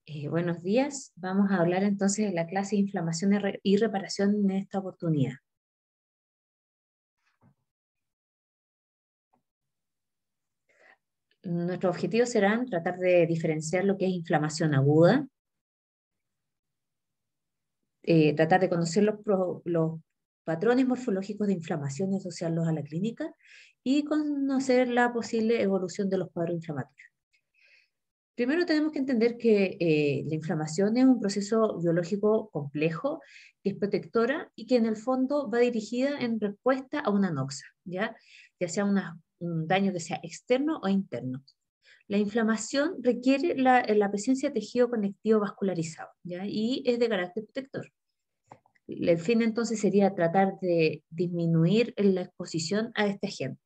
Buenos días. Vamos a hablar entonces de la clase de inflamación y reparación en esta oportunidad. Nuestros objetivos serán tratar de diferenciar lo que es inflamación aguda, tratar de conocer los patrones morfológicos de inflamación y asociarlos a la clínica y conocer la posible evolución de los cuadros inflamatorios. Primero tenemos que entender que la inflamación es un proceso biológico complejo, que es protectora y que en el fondo va dirigida en respuesta a una noxa, ya sea un daño que sea externo o interno. La inflamación requiere la presencia de tejido conectivo vascularizado, ¿ya? Y es de carácter protector. El fin entonces sería tratar de disminuir la exposición a este agente.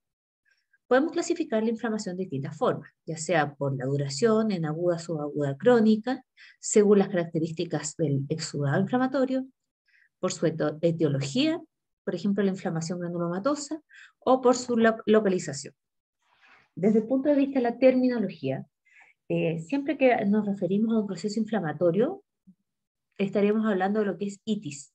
Podemos clasificar la inflamación de distintas formas, ya sea por la duración, en aguda, subaguda, crónica, según las características del exudado inflamatorio, por su etiología, por ejemplo, la inflamación granulomatosa, o por su localización. Desde el punto de vista de la terminología, siempre que nos referimos a un proceso inflamatorio, estaríamos hablando de lo que es itis,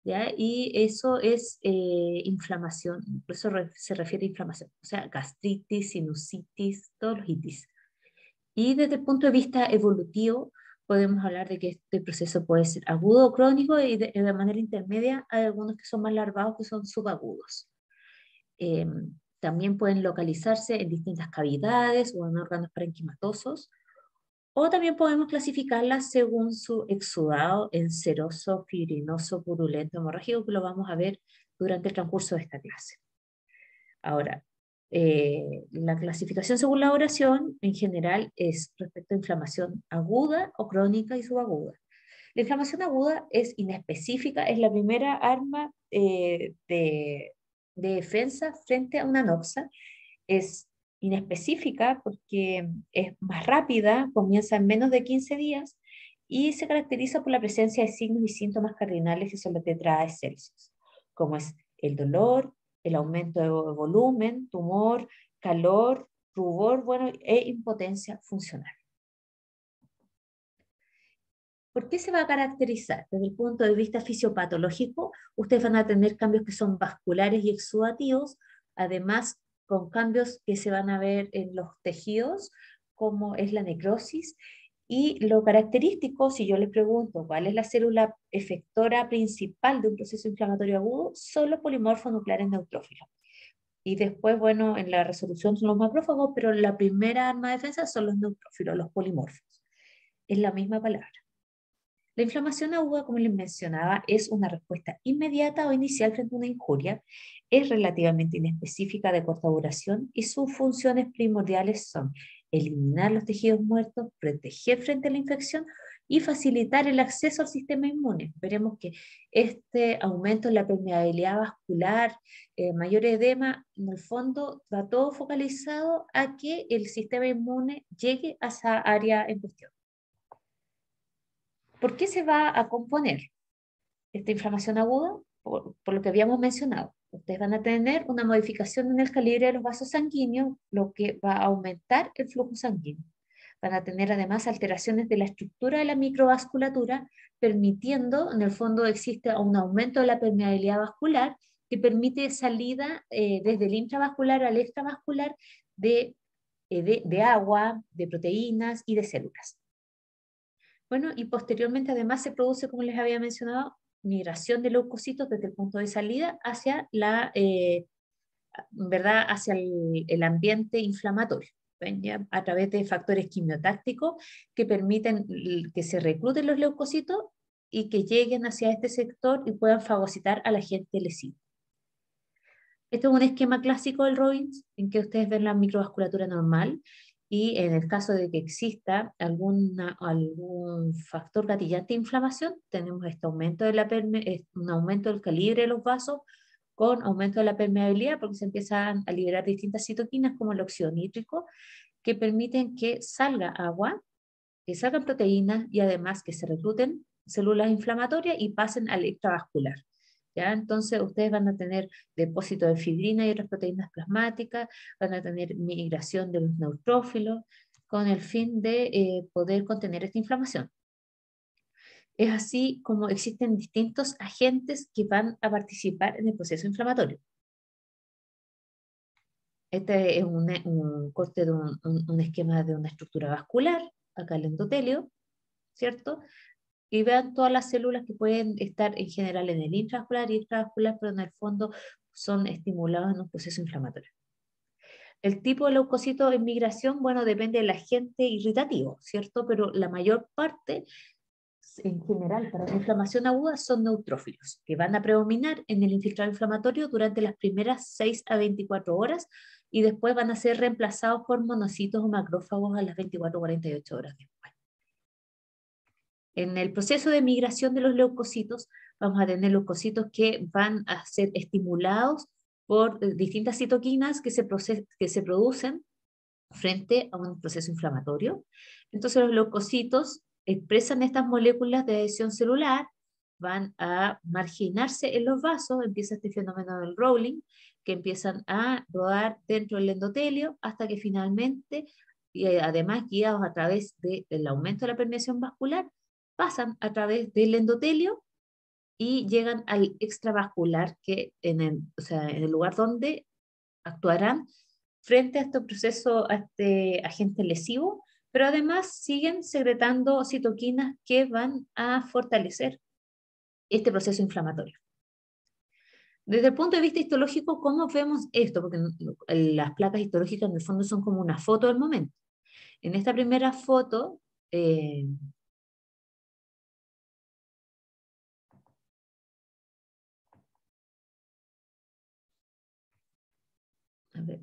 ¿ya? Y eso es inflamación, por eso se refiere a inflamación, o sea, gastritis, sinusitis, todos los itis. Y desde el punto de vista evolutivo, podemos hablar de que este proceso puede ser agudo o crónico y de manera intermedia hay algunos que son más larvados que son subagudos. Eh, También pueden localizarse en distintas cavidades o en órganos parenquimatosos, o también podemos clasificarlas según su exudado en seroso, fibrinoso, purulento, hemorrágico, que lo vamos a ver durante el transcurso de esta clase. Ahora, la clasificación según la duración en general es respecto a inflamación aguda o crónica y subaguda. La inflamación aguda es inespecífica, es la primera arma de defensa frente a una noxa. Es inespecífica porque es más rápida, comienza en menos de 15 días y se caracteriza por la presencia de signos y síntomas cardinales que son los tetraades Celsius, como es el dolor, el aumento de volumen, tumor, calor, rubor, bueno, e impotencia funcional. ¿Por qué se va a caracterizar? Desde el punto de vista fisiopatológico, ustedes van a tener cambios que son vasculares y exudativos, además con cambios que se van a ver en los tejidos, como es la necrosis. Y lo característico, si yo les pregunto cuál es la célula efectora principal de un proceso inflamatorio agudo, son los polimorfos nucleares neutrófilos. Y después, bueno, en la resolución son los macrófagos, pero la primera arma de defensa son los neutrófilos, los polimorfos. Es la misma palabra. La inflamación aguda, como les mencionaba, es una respuesta inmediata o inicial frente a una injuria, es relativamente inespecífica de corta duración y sus funciones primordiales son eliminar los tejidos muertos, proteger frente a la infección y facilitar el acceso al sistema inmune. Veremos que este aumento en la permeabilidad vascular, mayor edema, en el fondo va todo focalizado a que el sistema inmune llegue a esa área en cuestión. ¿Por qué se va a componer esta inflamación aguda? Por lo que habíamos mencionado. Ustedes van a tener una modificación en el calibre de los vasos sanguíneos, lo que va a aumentar el flujo sanguíneo. Van a tener además alteraciones de la estructura de la microvasculatura, permitiendo, en el fondo existe un aumento de la permeabilidad vascular que permite salida desde el intravascular al extravascular de agua, de proteínas y de células. Bueno, y posteriormente además se produce, como les había mencionado, migración de leucocitos desde el punto de salida hacia ¿verdad? Hacia el ambiente inflamatorio, ¿ven? Ya, a través de factores quimiotácticos que permiten que se recluten los leucocitos y que lleguen hacia este sector y puedan fagocitar al agente lesivo. Este es un esquema clásico del Robbins en que ustedes ven la microvasculatura normal y en el caso de que exista algún factor gatillante de inflamación, tenemos este aumento un aumento del calibre de los vasos con aumento de la permeabilidad porque se empiezan a liberar distintas citoquinas como el óxido nítrico que permiten que salga agua, que salgan proteínas y además que se recluten células inflamatorias y pasen al extravascular. ¿Ya? Entonces ustedes van a tener depósito de fibrina y otras proteínas plasmáticas, van a tener migración de los neutrófilos con el fin de poder contener esta inflamación. Es así como existen distintos agentes que van a participar en el proceso inflamatorio. Este es un corte de un esquema de una estructura vascular, acá el endotelio, ¿cierto? Y vean todas las células que pueden estar en general en el intravascular y extravascular, pero en el fondo son estimulados en un proceso inflamatorio. El tipo de leucocito en migración, bueno, depende del agente irritativo, ¿cierto? Pero la mayor parte, en general, para la inflamación aguda, son neutrófilos, que van a predominar en el infiltrado inflamatorio durante las primeras 6 a 24 horas y después van a ser reemplazados por monocitos o macrófagos a las 24 o 48 horas después. En el proceso de migración de los leucocitos, vamos a tener leucocitos que van a ser estimulados por distintas citoquinas que se producen frente a un proceso inflamatorio. Entonces los leucocitos expresan estas moléculas de adhesión celular, van a marginarse en los vasos, empieza este fenómeno del rolling, que empiezan a rodar dentro del endotelio hasta que finalmente, y además guiados a través del aumento de la permeación vascular, pasan a través del endotelio y llegan al extravascular, que o sea, en el lugar donde actuarán frente a este proceso, a este agente lesivo, pero además siguen secretando citoquinas que van a fortalecer este proceso inflamatorio. Desde el punto de vista histológico, ¿cómo vemos esto? Porque las placas histológicas en el fondo son como una foto del momento. En esta primera foto, a ver,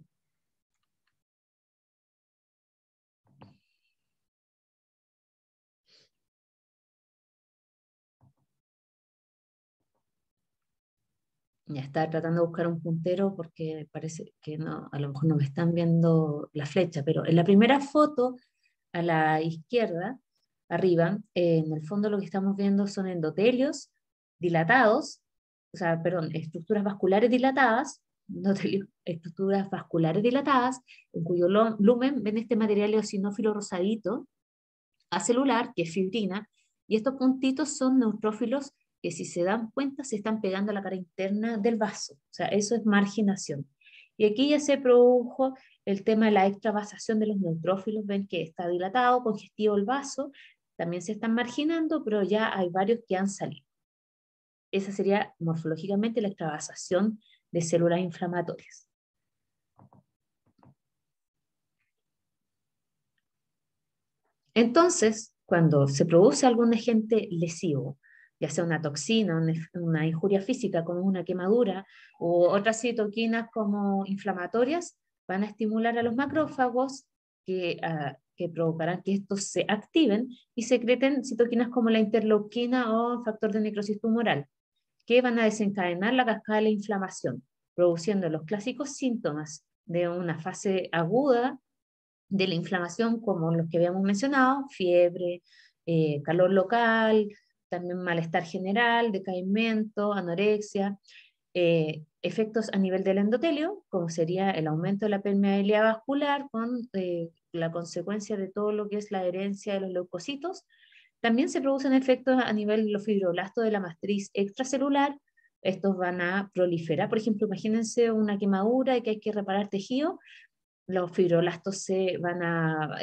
ya está tratando de buscar un puntero porque parece que no, a lo mejor no me están viendo la flecha, pero en la primera foto, a la izquierda, arriba, en el fondo lo que estamos viendo son endotelios dilatados, o sea, perdón, estructuras vasculares dilatadas, endotelios, estructuras vasculares dilatadas, en cuyo lumen ven este material eosinófilo rosadito, acelular, que es fibrina, y estos puntitos son neutrófilos que si se dan cuenta se están pegando a la cara interna del vaso, o sea, eso es marginación. Y aquí ya se produjo el tema de la extravasación de los neutrófilos, ven que está dilatado, congestivo el vaso, también se están marginando, pero ya hay varios que han salido. Esa sería morfológicamente la extravasación de células inflamatorias. Entonces, cuando se produce algún agente lesivo, ya sea una toxina, una injuria física como una quemadura, o otras citoquinas como inflamatorias, van a estimular a los macrófagos que provocarán que estos se activen y secreten citoquinas como la interleuquina o factor de necrosis tumoral, que van a desencadenar la cascada de la inflamación, produciendo los clásicos síntomas de una fase aguda de la inflamación, como los que habíamos mencionado, fiebre, calor local, también malestar general, decaimiento, anorexia, efectos a nivel del endotelio, como sería el aumento de la permeabilidad vascular con la consecuencia de todo lo que es la herencia de los leucocitos. También se producen efectos a nivel de los fibroblastos de la matriz extracelular. Estos van a proliferar. Por ejemplo, imagínense una quemadura y que hay que reparar tejido. Los fibroblastos se van a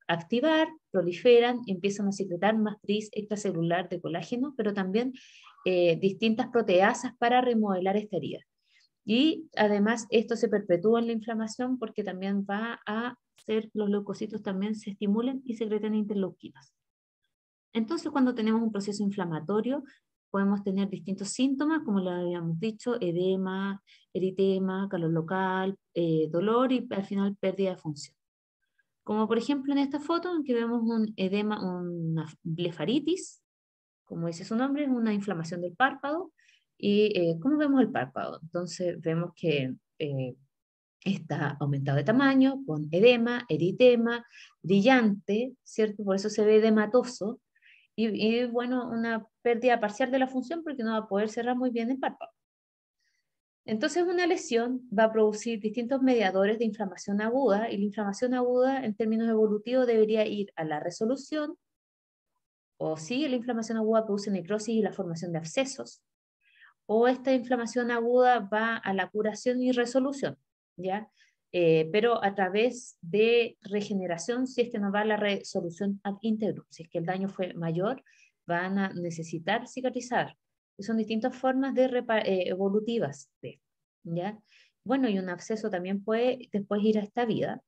activar, proliferan, empiezan a secretar matriz extracelular de colágeno, pero también distintas proteasas para remodelar esta herida. Y además esto se perpetúa en la inflamación porque también va a hacer que los leucocitos también se estimulen y secreten interleuquinas. Entonces, cuando tenemos un proceso inflamatorio, podemos tener distintos síntomas, como lo habíamos dicho, edema, eritema, calor local, dolor y al final pérdida de función. Como por ejemplo en esta foto en que vemos un edema, una blefaritis, como dice su nombre, es una inflamación del párpado. ¿Y cómo vemos el párpado? Entonces vemos que está aumentado de tamaño, con edema, eritema, brillante, ¿cierto? Por eso se ve edematoso. Y bueno, una pérdida parcial de la función porque no va a poder cerrar muy bien el párpado. Entonces una lesión va a producir distintos mediadores de inflamación aguda y la inflamación aguda en términos evolutivos debería ir a la resolución O sí, la inflamación aguda produce necrosis y la formación de abscesos, o esta inflamación aguda va a la curación y resolución, ¿ya? Pero a través de regeneración, si es que no va a la resolución ad integrum, si es que el daño fue mayor, van a necesitar cicatrizar. Son distintas formas de evolutivas, ¿ya? Bueno, y un absceso también puede después ir a esta vida.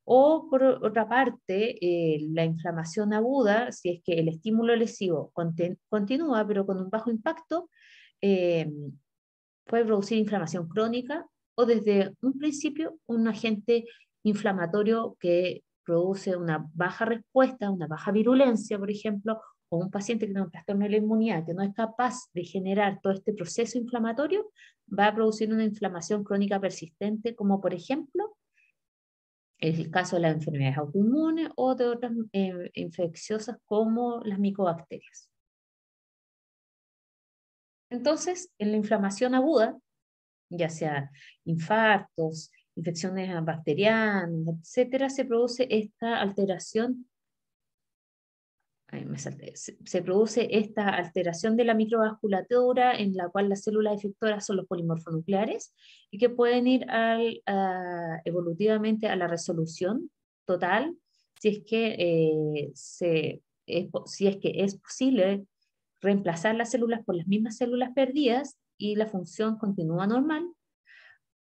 O por otra parte, la inflamación aguda, si es que el estímulo lesivo continúa, pero con un bajo impacto, eh, puede producir inflamación crónica o desde un principio un agente inflamatorio que produce una baja respuesta, una baja virulencia, por ejemplo, o un paciente que tiene un trastorno de la inmunidad que no es capaz de generar todo este proceso inflamatorio, va a producir una inflamación crónica persistente, como por ejemplo el caso de las enfermedades autoinmunes o de otras infecciosas como las micobacterias. Entonces, en la inflamación aguda, ya sea infartos, infecciones bacterianas, etcétera, se produce esta alteración, se produce esta alteración de la microvasculatura en la cual las células efectoras son los polimorfonucleares y que pueden ir evolutivamente a la resolución total si es que, si es que es posible reemplazar las células por las mismas células perdidas y la función continúa normal.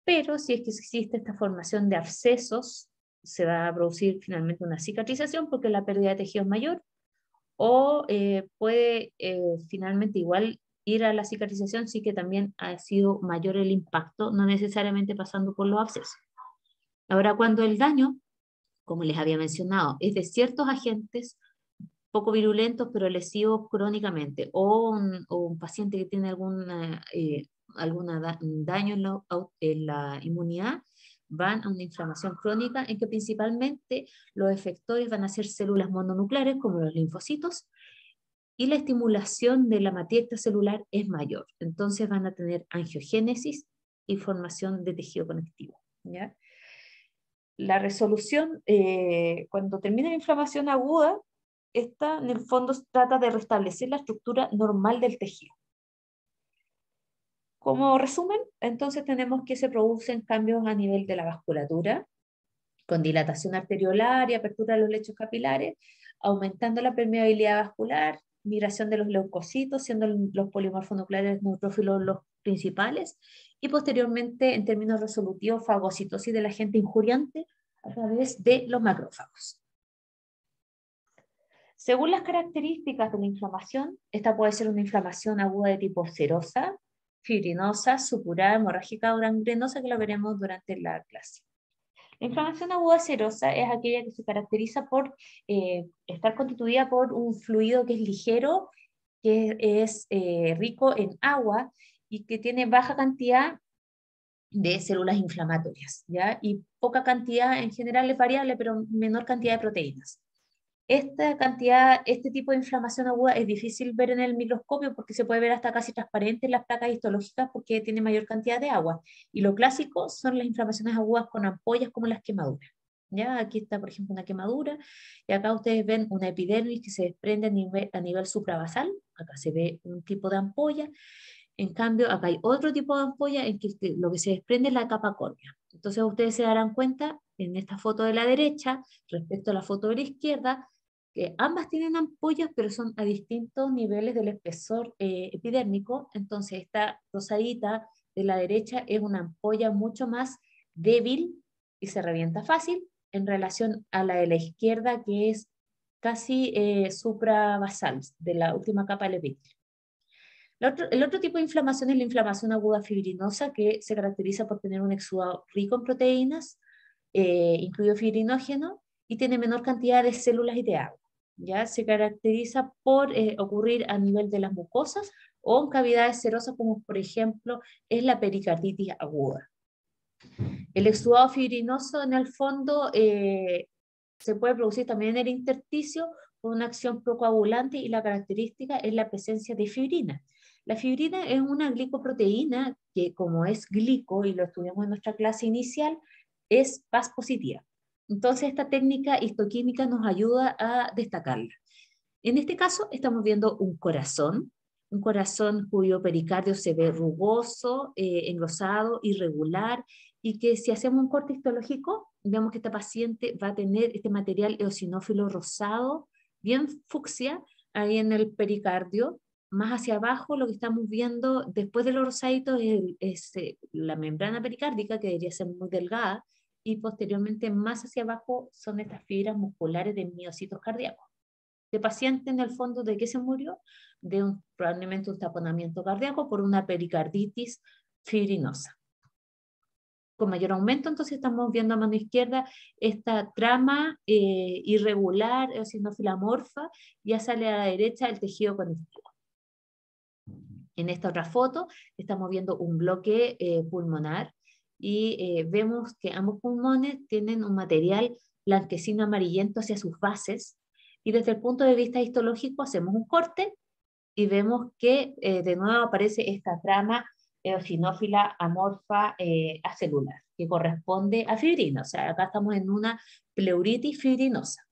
Pero si es que existe esta formación de abscesos, se va a producir finalmente una cicatrización porque la pérdida de tejido es mayor, o puede finalmente igual ir a la cicatrización sí que también ha sido mayor el impacto, no necesariamente pasando por los abscesos. Ahora, cuando el daño, como les había mencionado, es de ciertos agentes poco virulentos pero lesivos crónicamente, o un paciente que tiene daño en la inmunidad, van a una inflamación crónica en que principalmente los efectores van a ser células mononucleares como los linfocitos y la estimulación de la materia extracelular es mayor. Entonces van a tener angiogénesis y formación de tejido conectivo, ¿ya? La resolución, cuando termina la inflamación aguda, esta en el fondo trata de restablecer la estructura normal del tejido. Como resumen, entonces tenemos que se producen cambios a nivel de la vasculatura, con dilatación arteriolar y apertura de los lechos capilares, aumentando la permeabilidad vascular, migración de los leucocitos, siendo los polimorfonucleares neutrófilos los principales, y posteriormente, en términos resolutivos, fagocitosis del agente injuriante a través de los macrófagos. Según las características de la inflamación, esta puede ser una inflamación aguda de tipo serosa, fibrinosa, supurada, hemorrágica o gangrenosa, que la veremos durante la clase. La inflamación aguda serosa es aquella que se caracteriza por estar constituida por un fluido que es ligero, que es rico en agua y que tiene baja cantidad de células inflamatorias, ¿ya? Y poca cantidad, en general es variable, pero menor cantidad de proteínas. Este tipo de inflamación aguda es difícil ver en el microscopio porque se puede ver hasta casi transparente en las placas histológicas porque tiene mayor cantidad de agua. Y lo clásico son las inflamaciones agudas con ampollas como las quemaduras. ¿Ya? Aquí está, por ejemplo, una quemadura y acá ustedes ven una epidermis que se desprende a nivel suprabasal. Acá se ve un tipo de ampolla. En cambio, acá hay otro tipo de ampolla en que lo que se desprende es la capa córnea. Entonces ustedes se darán cuenta en esta foto de la derecha respecto a la foto de la izquierda que ambas tienen ampollas, pero son a distintos niveles del espesor epidérmico. Entonces, esta rosadita de la derecha es una ampolla mucho más débil y se revienta fácil en relación a la de la izquierda, que es casi suprabasal, de la última capa del epitelio. El otro tipo de inflamación es la inflamación aguda fibrinosa, que se caracteriza por tener un exudado rico en proteínas, incluido fibrinógeno, y tiene menor cantidad de células y de agua. ¿Ya? Se caracteriza por ocurrir a nivel de las mucosas o en cavidades serosas, como por ejemplo es la pericarditis aguda. El exudado fibrinoso en el fondo se puede producir también en el intersticio con una acción procoagulante y la característica es la presencia de fibrina. La fibrina es una glicoproteína que, como es glico, y lo estudiamos en nuestra clase inicial, es Paz positiva. Entonces esta técnica histoquímica nos ayuda a destacarla. En este caso estamos viendo un corazón cuyo pericardio se ve rugoso, engrosado, irregular, y que si hacemos un corte histológico, vemos que esta paciente va a tener este material eosinófilo rosado, bien fucsia, ahí en el pericardio. Más hacia abajo lo que estamos viendo después de los rosaditos es la membrana pericárdica, que debería ser muy delgada, y posteriormente más hacia abajo son estas fibras musculares de miocitos cardíacos. De paciente en el fondo, ¿de qué se murió? Probablemente un taponamiento cardíaco por una pericarditis fibrinosa. Con mayor aumento, entonces estamos viendo a mano izquierda esta trama irregular, eosinófila amorfa, ya sale a la derecha el tejido conectivo. En esta otra foto estamos viendo un bloque pulmonar y vemos que ambos pulmones tienen un material blanquecino amarillento hacia sus bases, y desde el punto de vista histológico hacemos un corte y vemos que de nuevo aparece esta trama eosinófila amorfa acelular, que corresponde a fibrina. O sea, acá estamos en una pleuritis fibrinosa.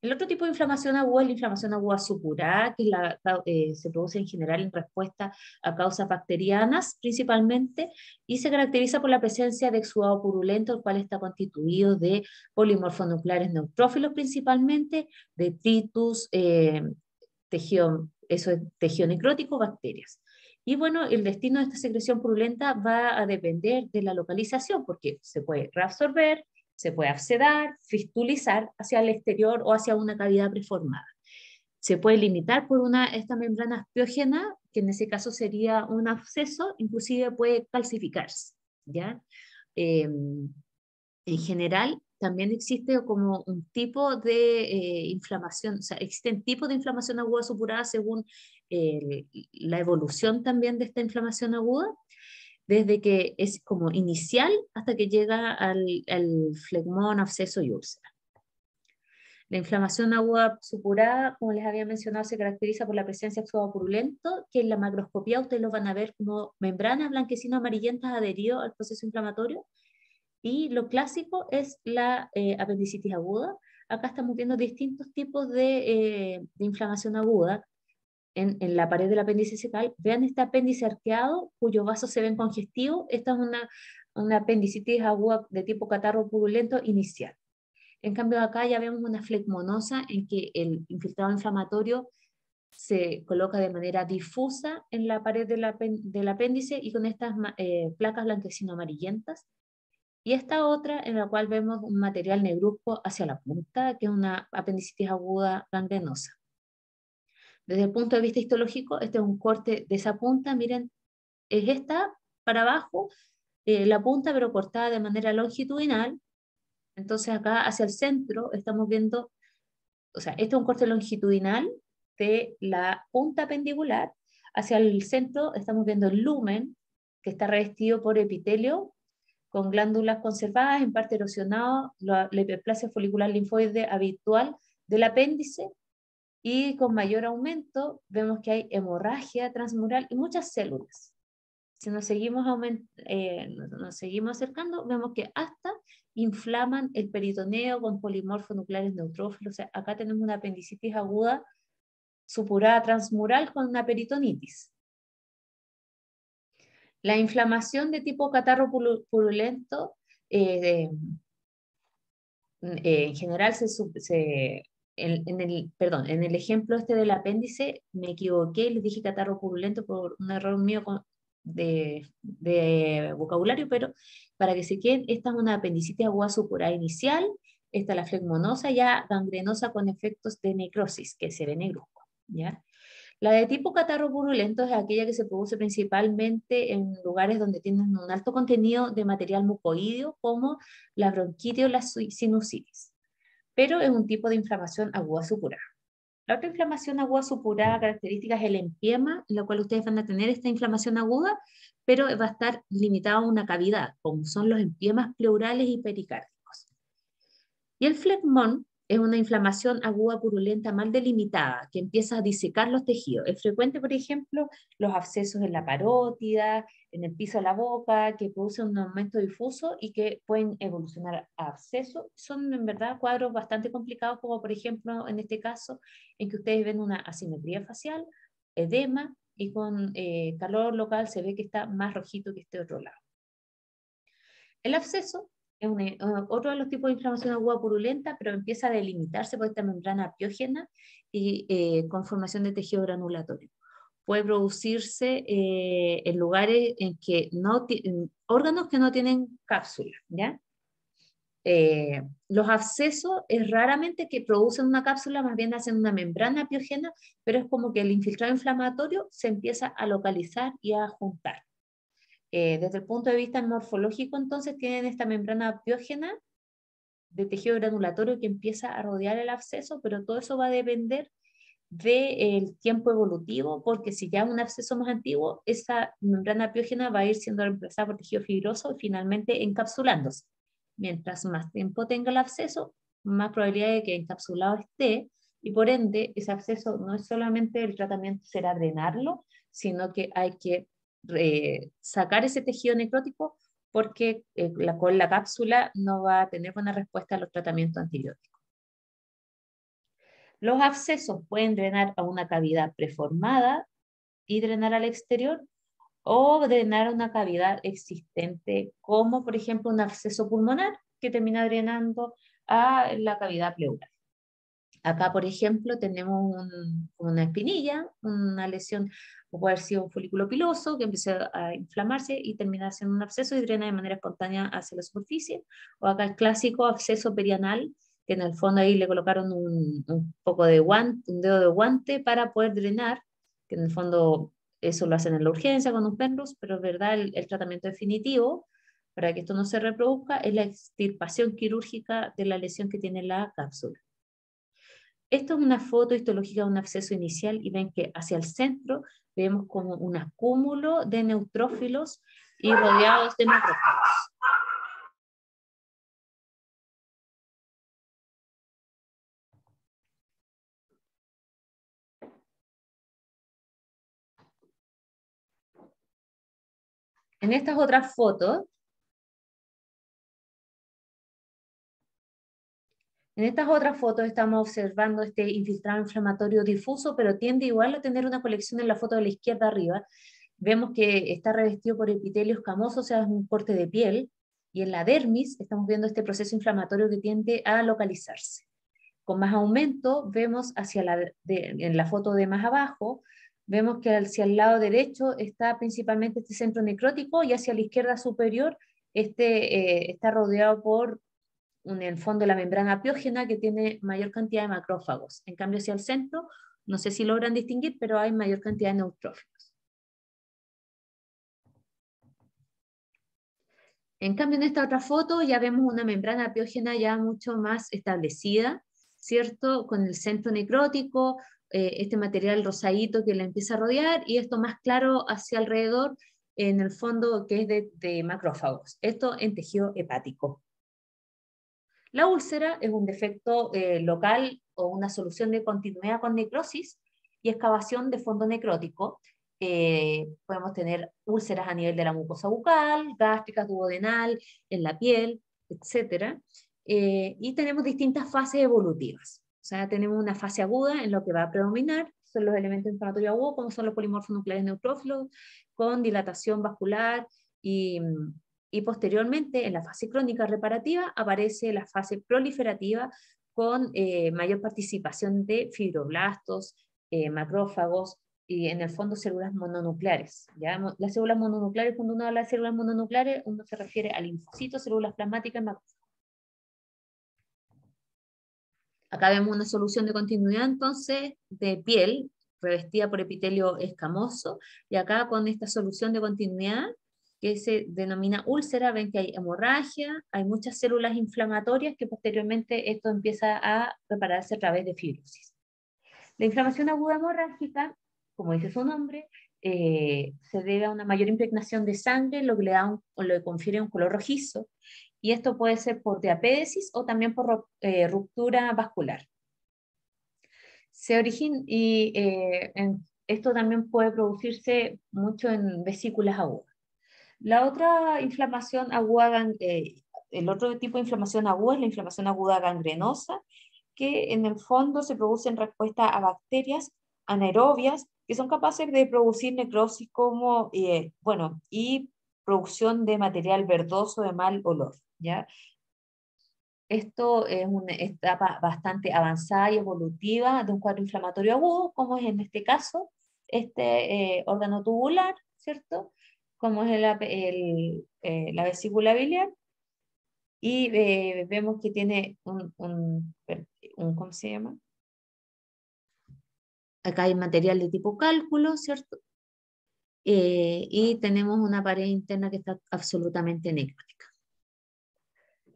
El otro tipo de inflamación aguda es la inflamación aguda supurada, que se produce en general en respuesta a causas bacterianas principalmente, y se caracteriza por la presencia de exudado purulento, el cual está constituido de polimorfonucleares neutrófilos principalmente, detritus, tejido necrótico, bacterias. Y bueno, el destino de esta secreción purulenta va a depender de la localización, porque se puede reabsorber, se puede abscedar, fistulizar hacia el exterior o hacia una cavidad preformada. Se puede limitar por esta membrana aspiógena, que en ese caso sería un absceso, inclusive puede calcificarse, ¿ya? En general, también existe como un tipo de inflamación, o sea, existen tipos de inflamación aguda supurada según la evolución también de esta inflamación aguda, desde que es como inicial hasta que llega al flegmón, absceso y úlcera. La inflamación aguda supurada, como les había mencionado, se caracteriza por la presencia de exudado purulento, que en la macroscopía ustedes lo van a ver como membranas blanquecino-amarillentas adheridas al proceso inflamatorio. Y lo clásico es la apendicitis aguda. Acá estamos viendo distintos tipos de inflamación aguda en la pared del apéndice cecal. Vean este apéndice arqueado, cuyos vasos se ven congestivos. Esta es una apendicitis aguda de tipo catarro purulento inicial. En cambio, acá ya vemos una flegmonosa en que el infiltrado inflamatorio se coloca de manera difusa en la pared del apéndice y con estas placas blanquecino-amarillentas. Y esta otra en la cual vemos un material negruzco hacia la punta, que es una apendicitis aguda gangrenosa. Desde el punto de vista histológico, este es un corte de esa punta. Miren, es esta para abajo, la punta, pero cortada de manera longitudinal. Entonces acá hacia el centro estamos viendo, o sea, este es un corte longitudinal de la punta pendicular. Hacia el centro estamos viendo el lumen, que está revestido por epitelio, con glándulas conservadas, en parte erosionado, la hiperplasia folicular linfoide habitual del apéndice, y con mayor aumento vemos que hay hemorragia transmural y muchas células. Si nos seguimos acercando, vemos que hasta inflaman el peritoneo con polimorfonucleares neutrófilos. O sea, acá tenemos una apendicitis aguda supurada transmural con una peritonitis. La inflamación de tipo catarro purulento, en general en el ejemplo este del apéndice, me equivoqué, les dije catarro purulento por un error mío de vocabulario, pero para que se queden, esta es una apendicitis aguda supurada inicial, esta es la flegmonosa ya gangrenosa con efectos de necrosis, que se ve negruzco, ¿ya? La de tipo catarro purulento es aquella que se produce principalmente en lugares donde tienen un alto contenido de material mucoideo, como la bronquitis o la sinusitis, pero es un tipo de inflamación aguda supurada. La otra inflamación aguda supurada característica es el empiema, en la cual ustedes van a tener esta inflamación aguda, pero va a estar limitada a una cavidad, como son los empiemas pleurales y pericárdicos. Y el flegmón es una inflamación aguda purulenta mal delimitada, que empieza a disecar los tejidos. Es frecuente, por ejemplo, los abscesos en la parótida, en el piso de la boca, que producen un aumento difuso y que pueden evolucionar a abscesos. Son, en verdad, cuadros bastante complicados, como por ejemplo, en este caso, en que ustedes ven una asimetría facial, edema, y con calor local se ve que está más rojito que este otro lado. El absceso es otro de los tipos de inflamación aguda purulenta, pero empieza a delimitarse por esta membrana apiógena y con formación de tejido granulatorio. Puede producirse en lugares en que en órganos que no tienen cápsula, ¿ya? Los abscesos es raramente que producen una cápsula, más bien hacen una membrana apiógena, pero es como que el infiltrado inflamatorio se empieza a localizar y a juntar. Desde el punto de vista morfológico, entonces, tienen esta membrana apiógena de tejido granulatorio que empieza a rodear el absceso, pero todo eso va a depender del tiempo evolutivo, porque si ya es un absceso más antiguo, esa membrana apiógena va a ir siendo reemplazada por tejido fibroso y finalmente encapsulándose. Mientras más tiempo tenga el absceso, más probabilidad de que encapsulado esté, y por ende, ese absceso no es solamente el tratamiento será drenarlo, sino que hay que sacar ese tejido necrótico porque con la cápsula no va a tener buena respuesta a los tratamientos antibióticos. Los abscesos pueden drenar a una cavidad preformada y drenar al exterior, o drenar a una cavidad existente, como por ejemplo un absceso pulmonar que termina drenando a la cavidad pleural. Acá, por ejemplo, tenemos una espinilla, una lesión, o puede haber sido un folículo piloso que empieza a inflamarse y termina siendo un absceso y drena de manera espontánea hacia la superficie. O acá el clásico absceso perianal, que en el fondo ahí le colocaron un poco de guante, un dedo de guante para poder drenar, que en el fondo eso lo hacen en la urgencia con un Penrose, pero es verdad, el tratamiento definitivo para que esto no se reproduzca es la extirpación quirúrgica de la lesión que tiene la cápsula. Esto es una foto histológica de un absceso inicial y ven que hacia el centro vemos como un acúmulo de neutrófilos y rodeados de macrófagos. En estas otras fotos, estamos observando este infiltrado inflamatorio difuso, pero tiende igual a tener una colección en la foto de la izquierda arriba. Vemos que está revestido por epitelio escamoso, o sea, es un corte de piel, y en la dermis estamos viendo este proceso inflamatorio que tiende a localizarse. Con más aumento, vemos en la foto de más abajo, vemos que hacia el lado derecho está principalmente este centro necrótico y hacia la izquierda superior está rodeado por en el fondo la membrana apiógena que tiene mayor cantidad de macrófagos. En cambio, hacia el centro, no sé si logran distinguir, pero hay mayor cantidad de neutrófilos. En cambio, en esta otra foto ya vemos una membrana apiógena ya mucho más establecida, ¿cierto? Con el centro necrótico, este material rosadito que la empieza a rodear, y esto más claro hacia alrededor, en el fondo que es de macrófagos. Esto en tejido hepático. La úlcera es un defecto local o una solución de continuidad con necrosis y excavación de fondo necrótico. Podemos tener úlceras a nivel de la mucosa bucal, gástricas, duodenal, en la piel, etc. Y tenemos distintas fases evolutivas. O sea, tenemos una fase aguda en lo que va a predominar, son los elementos inflamatorios agudos, como son los polimorfos nucleares neutrófilos, con dilatación vascular y posteriormente, en la fase crónica reparativa, aparece la fase proliferativa con mayor participación de fibroblastos, macrófagos y en el fondo células mononucleares. ¿Ya? Las células mononucleares, cuando uno habla de células mononucleares, uno se refiere a linfocitos, células plasmáticas y macrófagos. Acá vemos una solución de continuidad entonces de piel revestida por epitelio escamoso, y acá con esta solución de continuidad que se denomina úlcera, ven que hay hemorragia, hay muchas células inflamatorias que posteriormente esto empieza a repararse a través de fibrosis. La inflamación aguda hemorrágica, como dice su nombre, se debe a una mayor impregnación de sangre, lo que le confiere un color rojizo, y esto puede ser por diapédesis o también por ruptura vascular. Esto también puede producirse mucho en vesículas agudas. La otra inflamación aguda, el otro tipo de inflamación aguda es la inflamación aguda gangrenosa, que en el fondo se produce en respuesta a bacterias anaerobias que son capaces de producir necrosis y producción de material verdoso de mal olor, ¿ya? Esto es una etapa bastante avanzada y evolutiva de un cuadro inflamatorio agudo, como es en este caso este órgano tubular, ¿cierto? Como es la vesícula biliar, y vemos que tiene ¿cómo se llama? Acá hay material de tipo cálculo, ¿cierto? Y tenemos una pared interna que está absolutamente necrótica.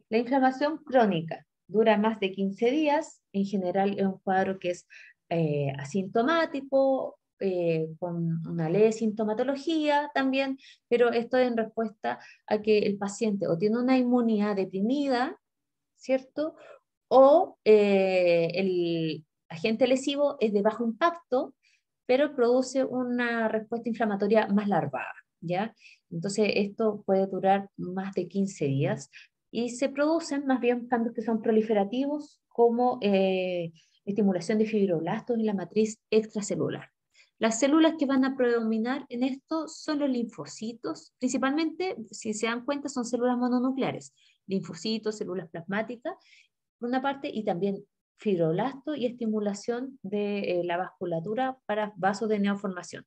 La inflamación crónica dura más de 15 días, en general es un cuadro que es asintomático, con una leve sintomatología también, pero esto es en respuesta a que el paciente o tiene una inmunidad deprimida, ¿cierto? O el agente lesivo es de bajo impacto, pero produce una respuesta inflamatoria más larvada, ¿ya? Entonces esto puede durar más de 15 días y se producen más bien cambios que son proliferativos, como estimulación de fibroblastos en la matriz extracelular. Las células que van a predominar en esto son los linfocitos, principalmente, si se dan cuenta, son células mononucleares, linfocitos, células plasmáticas, por una parte, y también fibroblasto y estimulación de la vasculatura para vasos de neoformación.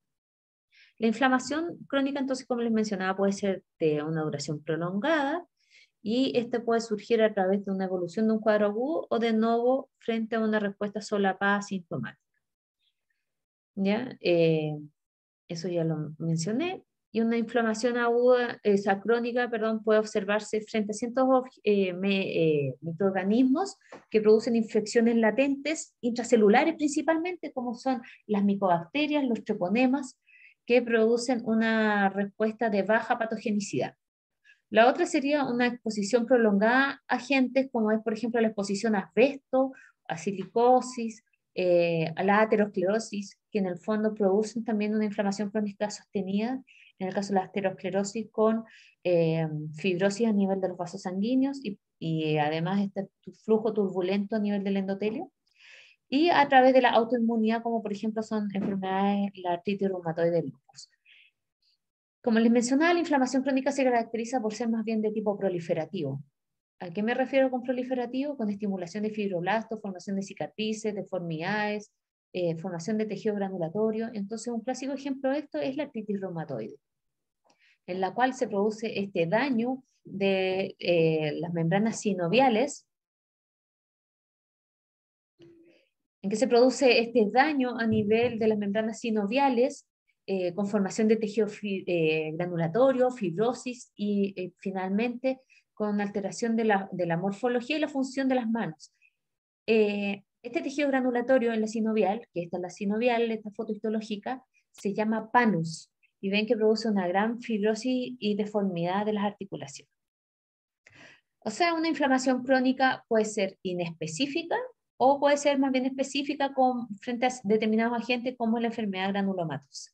La inflamación crónica, entonces, como les mencionaba, puede ser de una duración prolongada, y este puede surgir a través de una evolución de un cuadro agudo o de nuevo frente a una respuesta solapada sintomática. ¿Ya? Eso ya lo mencioné. Y una inflamación aguda, crónica, perdón, puede observarse frente a cientos microorganismos que producen infecciones latentes, intracelulares principalmente, como son las micobacterias, los treponemas, que producen una respuesta de baja patogenicidad. La otra sería una exposición prolongada a agentes como es, por ejemplo, la exposición a asbesto, a silicosis, a la aterosclerosis, que en el fondo producen también una inflamación crónica sostenida, en el caso de la aterosclerosis con fibrosis a nivel de los vasos sanguíneos y además este flujo turbulento a nivel del endotelio, y a través de la autoinmunidad, como por ejemplo son enfermedades, la artritis reumatoide del lupus. Como les mencionaba, la inflamación crónica se caracteriza por ser más bien de tipo proliferativo. ¿A qué me refiero con proliferativo? Con estimulación de fibroblastos, formación de cicatrices, deformidades, formación de tejido granulatorio. Entonces, un clásico ejemplo de esto es la artritis reumatoide, en la cual se produce este daño de las membranas sinoviales, en que se produce este daño a nivel de las membranas sinoviales, con formación de tejido granulatorio, fibrosis y finalmente con alteración de la morfología y la función de las manos. Este tejido granulatorio en la sinovial, que esta es la sinovial, esta foto histológica, se llama panus, y ven que produce una gran fibrosis y deformidad de las articulaciones. O sea, una inflamación crónica puede ser inespecífica o puede ser más bien específica frente a determinados agentes como la enfermedad granulomatosa.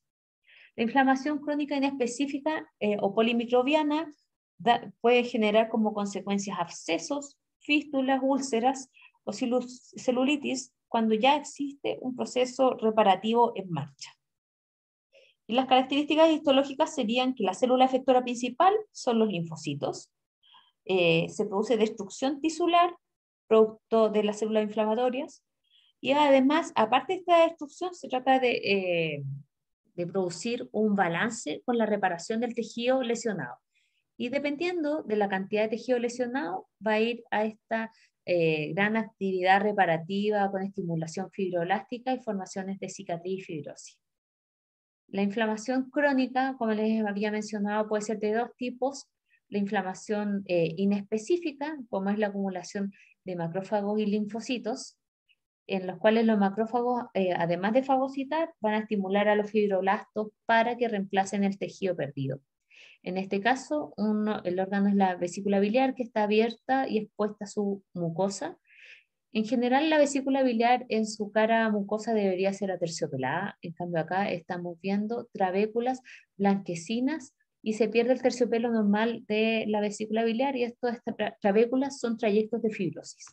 La inflamación crónica inespecífica o polimicrobiana puede generar como consecuencias abscesos, fístulas, úlceras o celulitis cuando ya existe un proceso reparativo en marcha. Y las características histológicas serían que la célula efectora principal son los linfocitos. Se produce destrucción tisular producto de las células inflamatorias, y además, aparte de esta destrucción, se trata de producir un balance con la reparación del tejido lesionado. Y dependiendo de la cantidad de tejido lesionado, va a ir a esta gran actividad reparativa con estimulación fibroelástica y formaciones de cicatriz y fibrosis. La inflamación crónica, como les había mencionado, puede ser de dos tipos: la inflamación inespecífica, como es la acumulación de macrófagos y linfocitos, en los cuales los macrófagos, además de fagocitar, van a estimular a los fibroblastos para que reemplacen el tejido perdido. En este caso, el órgano es la vesícula biliar, que está abierta y expuesta a su mucosa. En general, la vesícula biliar en su cara mucosa debería ser aterciopelada. En cambio, acá estamos viendo trabéculas blanquecinas y se pierde el terciopelo normal de la vesícula biliar, y estas trabéculas son trayectos de fibrosis.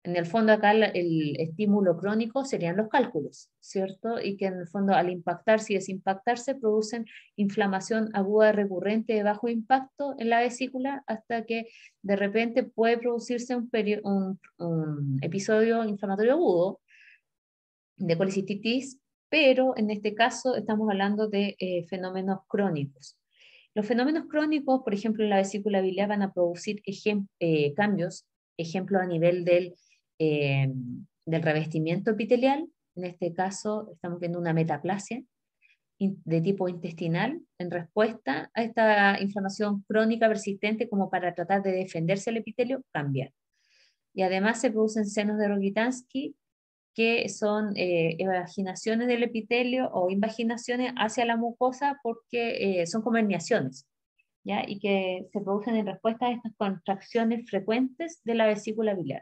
En el fondo acá el estímulo crónico serían los cálculos, ¿cierto? Y que en el fondo al impactarse y desimpactarse producen inflamación aguda recurrente de bajo impacto en la vesícula, hasta que de repente puede producirse un episodio inflamatorio agudo de colicistitis, pero en este caso estamos hablando de fenómenos crónicos. Los fenómenos crónicos, por ejemplo, en la vesícula biliar van a producir cambios, ejemplo a nivel del revestimiento epitelial. En este caso estamos viendo una metaplasia de tipo intestinal en respuesta a esta inflamación crónica persistente, como para tratar de defenderse el epitelio, cambia. Y además se producen senos de Rogitansky, que son evaginaciones del epitelio o invaginaciones hacia la mucosa, porque son como herniaciones, ¿ya? Y que se producen en respuesta a estas contracciones frecuentes de la vesícula biliar.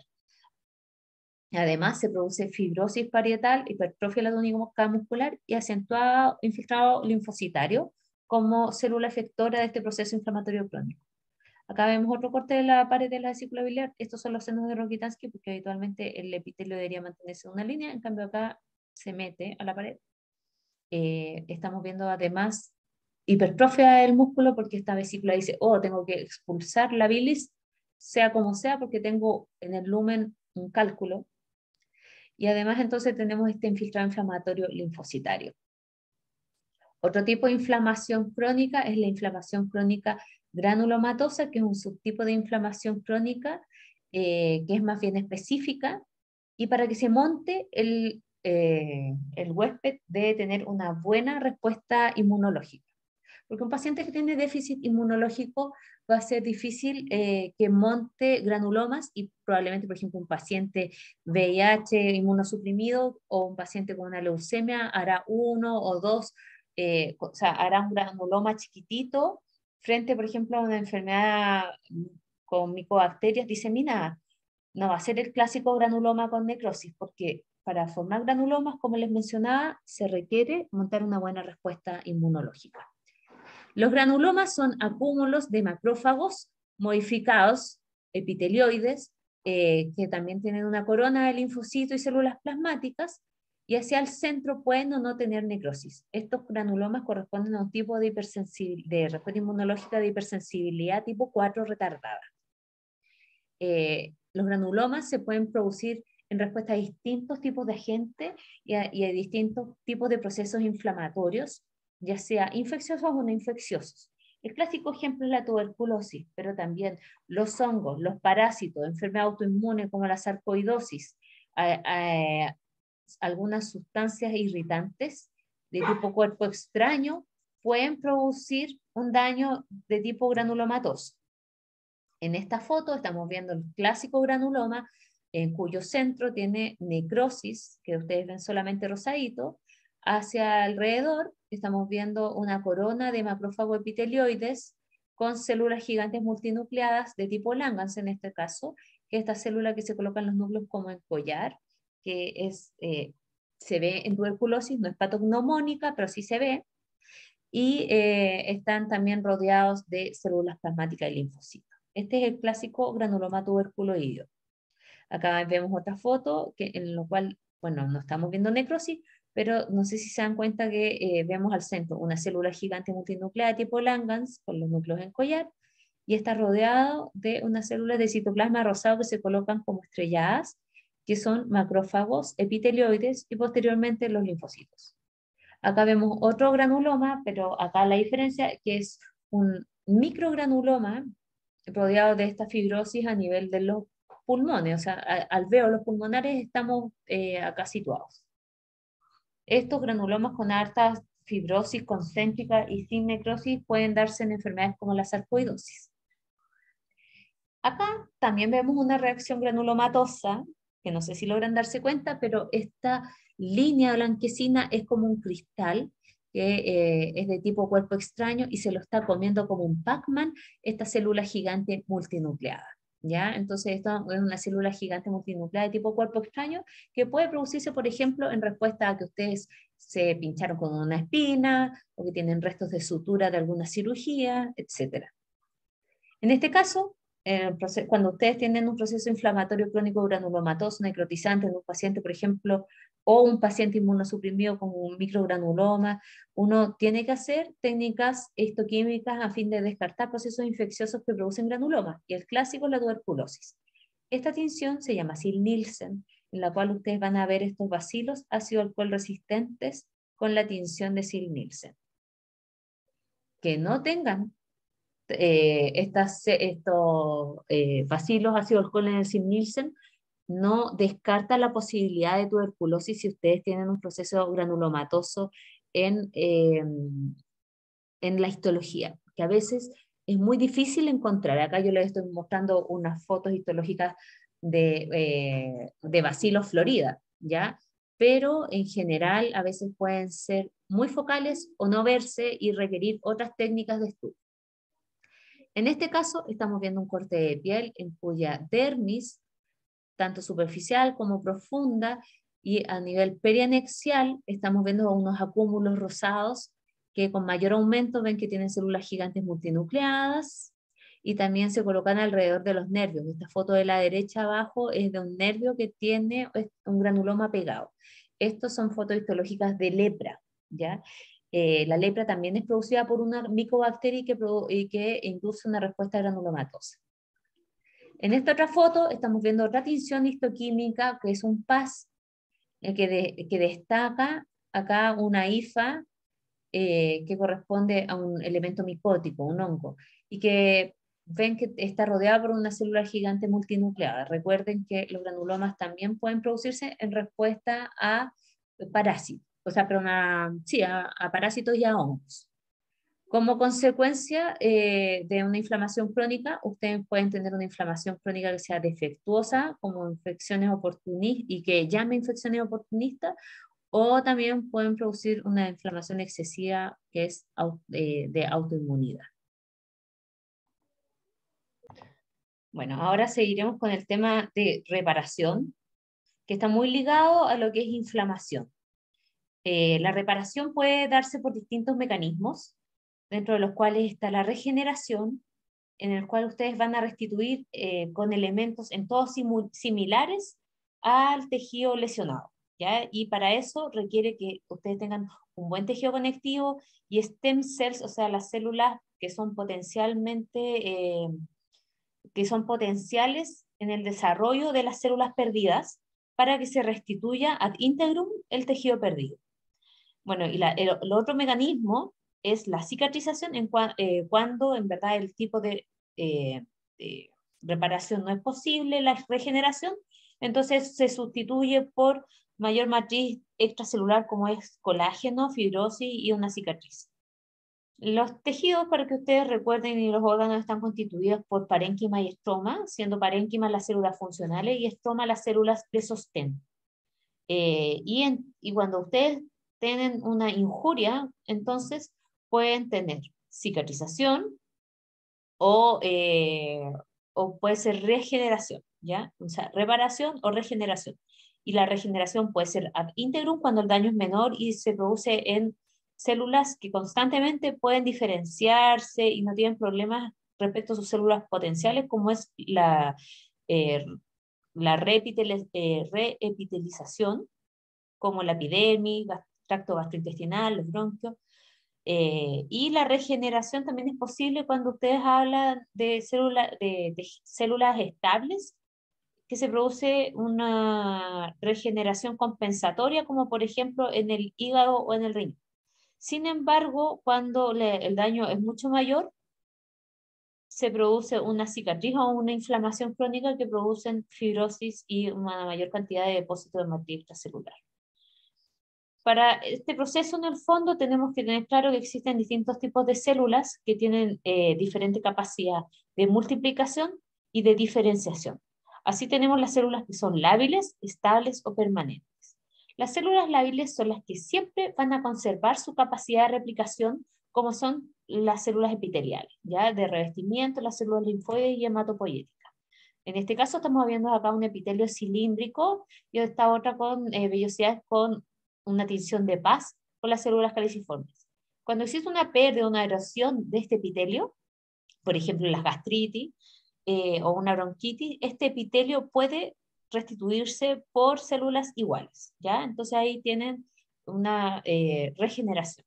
Además, se produce fibrosis parietal, hipertrofia de la túnica muscular y acentuado infiltrado linfocitario como célula efectora de este proceso inflamatorio crónico. Acá vemos otro corte de la pared de la vesícula biliar. Estos son los senos de Rogitansky, porque habitualmente el epitelio debería mantenerse en una línea, en cambio acá se mete a la pared. Estamos viendo además hipertrofia del músculo, porque esta vesícula dice, oh, tengo que expulsar la bilis, sea como sea, porque tengo en el lumen un cálculo. Y además entonces tenemos este infiltrado inflamatorio linfocitario. Otro tipo de inflamación crónica es la inflamación crónica granulomatosa, que es un subtipo de inflamación crónica que es más bien específica, y para que se monte el huésped debe tener una buena respuesta inmunológica. Porque un paciente que tiene déficit inmunológico va a ser difícil que monte granulomas, y probablemente, por ejemplo, un paciente VIH inmunosuprimido o un paciente con una leucemia hará uno o dos, o sea, hará un granuloma chiquitito frente, por ejemplo, a una enfermedad con micobacterias diseminadas. No va a ser el clásico granuloma con necrosis, porque para formar granulomas, como les mencionaba, se requiere montar una buena respuesta inmunológica. Los granulomas son acúmulos de macrófagos modificados, epitelioides, que también tienen una corona de linfocitos y células plasmáticas, y hacia el centro pueden o no tener necrosis. Estos granulomas corresponden a un tipo de respuesta inmunológica de hipersensibilidad tipo 4 retardada. Los granulomas se pueden producir en respuesta a distintos tipos de agentes y a distintos tipos de procesos inflamatorios, ya sea infecciosos o no infecciosos. El clásico ejemplo es la tuberculosis, pero también los hongos, los parásitos, enfermedades autoinmunes como la sarcoidosis, algunas sustancias irritantes de tipo cuerpo extraño pueden producir un daño de tipo granulomatoso. En esta foto estamos viendo el clásico granuloma, en cuyo centro tiene necrosis, que ustedes ven solamente rosadito. Hacia alrededor estamos viendo una corona de macrófago epitelioides con células gigantes multinucleadas de tipo Langhans, en este caso, que es esta célula que se coloca en los núcleos como en collar, que se ve en tuberculosis, no es patognomónica, pero sí se ve, y están también rodeados de células plasmáticas y linfocitos. Este es el clásico granuloma tuberculoideo. Acá vemos otra foto en la cual, bueno, no estamos viendo necrosis, pero no sé si se dan cuenta que vemos al centro una célula gigante multinucleada tipo Langhans con los núcleos en collar, y está rodeado de unas células de citoplasma rosado que se colocan como estrelladas, que son macrófagos epitelioides, y posteriormente los linfocitos. Acá vemos otro granuloma, pero acá la diferencia es que es un microgranuloma rodeado de esta fibrosis a nivel de los pulmones, o sea, alvéolos pulmonares estamos acá situados. Estos granulomas con alta fibrosis concéntrica y sin necrosis pueden darse en enfermedades como la sarcoidosis. Acá también vemos una reacción granulomatosa, que no sé si logran darse cuenta, pero esta línea blanquecina es como un cristal que es de tipo cuerpo extraño y se lo está comiendo como un Pac-Man, esta célula gigante multinucleada. ¿Ya? Entonces, esto es una célula gigante multinucleada de tipo cuerpo extraño que puede producirse, por ejemplo, en respuesta a que ustedes se pincharon con una espina o que tienen restos de sutura de alguna cirugía, etcétera. En este caso, cuando ustedes tienen un proceso inflamatorio crónico granulomatoso necrotizante en un paciente, por ejemplo, o un paciente inmunosuprimido con un microgranuloma, uno tiene que hacer técnicas histoquímicas a fin de descartar procesos infecciosos que producen granulomas, y el clásico es la tuberculosis. Esta tinción se llama Sil-Nielsen, en la cual ustedes van a ver estos bacilos ácido alcohol resistentes con la tinción de Sil-Nielsen. Que no tengan estos bacilos ácido alcohol en el Sil-Nielsen no descarta la posibilidad de tuberculosis si ustedes tienen un proceso granulomatoso en la histología, que a veces es muy difícil encontrar. Acá yo les estoy mostrando unas fotos histológicas de bacilos florida, ¿ya? Pero en general a veces pueden ser muy focales o no verse y requerir otras técnicas de estudio. En este caso estamos viendo un corte de piel en cuya dermis, tanto superficial como profunda, y a nivel perianexial estamos viendo unos acúmulos rosados que con mayor aumento ven que tienen células gigantes multinucleadas y también se colocan alrededor de los nervios. Esta foto de la derecha abajo es de un nervio que tiene un granuloma pegado. Estos son fotos histológicas de lepra, ¿ya? La lepra también es producida por una micobacteria que induce una respuesta granulomatosa. En esta otra foto estamos viendo otra tinción histoquímica, que es un PAS, que destaca acá una hifa que corresponde a un elemento micótico, un hongo, y que ven que está rodeada por una célula gigante multinucleada. Recuerden que los granulomas también pueden producirse en respuesta a parásitos, o sea, a parásitos y a hongos. Como consecuencia de una inflamación crónica, ustedes pueden tener una inflamación crónica que sea defectuosa, como infecciones oportunistas, y que llame infecciones oportunistas, o también pueden producir una inflamación excesiva que es de autoinmunidad. Bueno, ahora seguiremos con el tema de reparación, que está muy ligado a lo que es inflamación. La reparación puede darse por distintos mecanismos, dentro de los cuales está la regeneración, en el cual ustedes van a restituir con elementos en todos similares al tejido lesionado, ¿ya? Y para eso requiere que ustedes tengan un buen tejido conectivo y stem cells, o sea, las células que son potenciales en el desarrollo de las células perdidas para que se restituya ad integrum el tejido perdido. Bueno, y el otro mecanismo es la cicatrización cuando en verdad el tipo de reparación no es posible, la regeneración, entonces se sustituye por mayor matriz extracelular como es colágeno, fibrosis y una cicatriz. Los tejidos, para que ustedes recuerden, y los órganos están constituidos por parénquima y estroma, siendo parénquima las células funcionales y estroma las células de sostén. Y cuando ustedes tienen una injuria, entonces pueden tener cicatrización o puede ser regeneración, ¿ya? O sea, reparación o regeneración. Y la regeneración puede ser ad integrum cuando el daño es menor y se produce en células que constantemente pueden diferenciarse y no tienen problemas respecto a sus células potenciales, como es la reepitelización, como la epidermis, tracto gastrointestinal, los bronquios. Y la regeneración también es posible cuando ustedes hablan de células estables, que se produce una regeneración compensatoria, como por ejemplo en el hígado o en el riñón. Sin embargo, cuando el daño es mucho mayor, se produce una cicatriz o una inflamación crónica que producen fibrosis y una mayor cantidad de depósitos de matriz extracelular. Para este proceso, en el fondo, tenemos que tener claro que existen distintos tipos de células que tienen diferente capacidad de multiplicación y de diferenciación. Así tenemos las células que son lábiles, estables o permanentes. Las células lábiles son las que siempre van a conservar su capacidad de replicación, como son las células epiteliales, ¿ya? De revestimiento, las células linfoides y hematopoyéticas. En este caso estamos viendo acá un epitelio cilíndrico y esta otra con vellosidades con una tinción de paz con las células caliciformes. Cuando existe una pérdida o una erosión de este epitelio, por ejemplo las gastritis o una bronquitis, este epitelio puede restituirse por células iguales, ¿ya? Entonces ahí tienen una regeneración.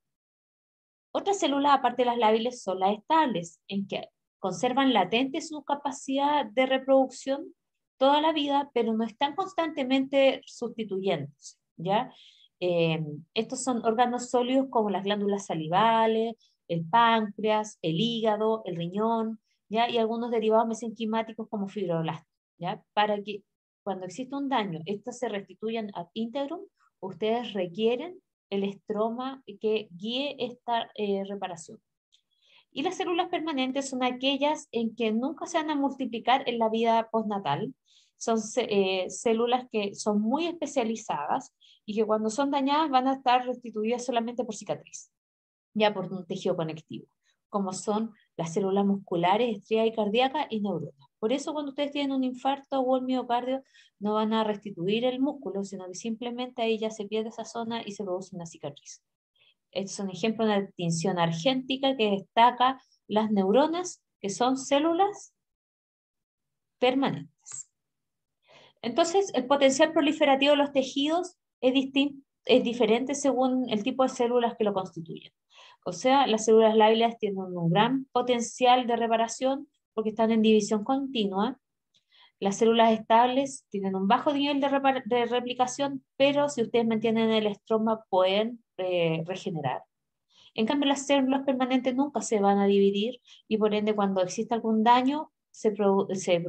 Otras células, aparte de las lábiles, son las estables, en que conservan latente su capacidad de reproducción toda la vida, pero no están constantemente sustituyéndose, ¿ya? Estos son órganos sólidos como las glándulas salivales, el páncreas, el hígado, el riñón, ¿ya? Y algunos derivados mesenquimáticos como fibroblastos, ¿ya? Para que cuando existe un daño, estos se restituyan ad integrum, ustedes requieren el estroma que guíe esta reparación. Y las células permanentes son aquellas en que nunca se van a multiplicar en la vida postnatal. Son células que son muy especializadas y que cuando son dañadas van a estar restituidas solamente por cicatriz, ya por un tejido conectivo, como son las células musculares, estriadas y cardíacas y neuronas. Por eso cuando ustedes tienen un infarto o el miocardio, no van a restituir el músculo, sino que simplemente ahí ya se pierde esa zona y se produce una cicatriz. Este es un ejemplo de una tinción argéntica que destaca las neuronas, que son células permanentes. Entonces, el potencial proliferativo de los tejidos es diferente según el tipo de células que lo constituyen. O sea, las células lábiles tienen un gran potencial de reparación porque están en división continua. Las células estables tienen un bajo nivel de replicación, pero si ustedes mantienen el estroma pueden regenerar. En cambio, las células permanentes nunca se van a dividir y por ende cuando existe algún daño se produce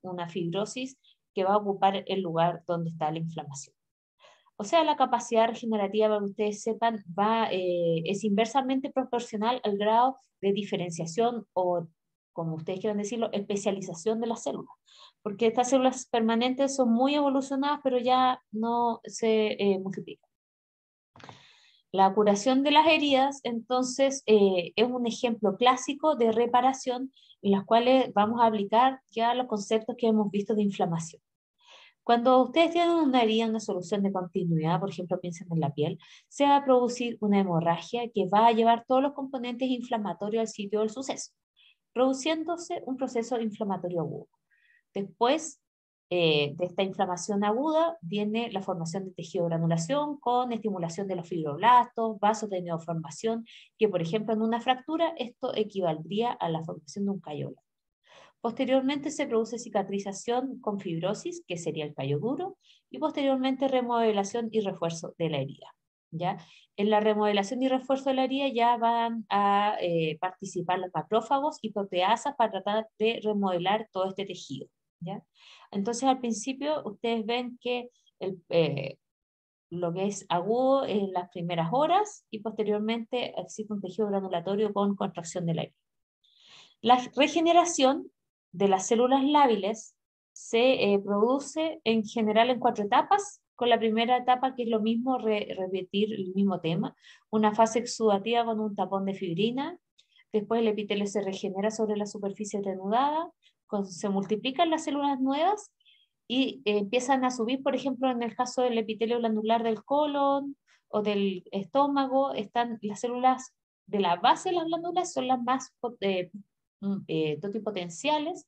una fibrosis que va a ocupar el lugar donde está la inflamación. O sea, la capacidad regenerativa, para que ustedes sepan, es inversamente proporcional al grado de diferenciación o, como ustedes quieran decirlo, especialización de las células. Porque estas células permanentes son muy evolucionadas, pero ya no se multiplican. La curación de las heridas, entonces, es un ejemplo clásico de reparación en las cuales vamos a aplicar ya los conceptos que hemos visto de inflamación. Cuando ustedes tienen una herida, una solución de continuidad, por ejemplo, piensen en la piel, se va a producir una hemorragia que va a llevar todos los componentes inflamatorios al sitio del suceso, produciéndose un proceso inflamatorio agudo. Después de esta inflamación aguda viene la formación de tejido de granulación con estimulación de los fibroblastos, vasos de neoformación, que por ejemplo en una fractura esto equivaldría a la formación de un callo blando. Posteriormente se produce cicatrización con fibrosis, que sería el callo duro, y posteriormente remodelación y refuerzo de la herida. ¿Ya? En la remodelación y refuerzo de la herida ya van a participar los macrófagos y proteasas para tratar de remodelar todo este tejido. ¿Ya? Entonces al principio ustedes ven que lo que es agudo en las primeras horas y posteriormente existe un tejido granulatorio con contracción de la herida. La regeneración de las células lábiles se produce en general en 4 etapas, con la primera etapa que es lo mismo, repetir el mismo tema, una fase exudativa con un tapón de fibrina, después el epitelio se regenera sobre la superficie denudada, se multiplican las células nuevas y empiezan a subir, por ejemplo, en el caso del epitelio glandular del colon o del estómago, están las células de la base de las glándulas, son las más totipotenciales,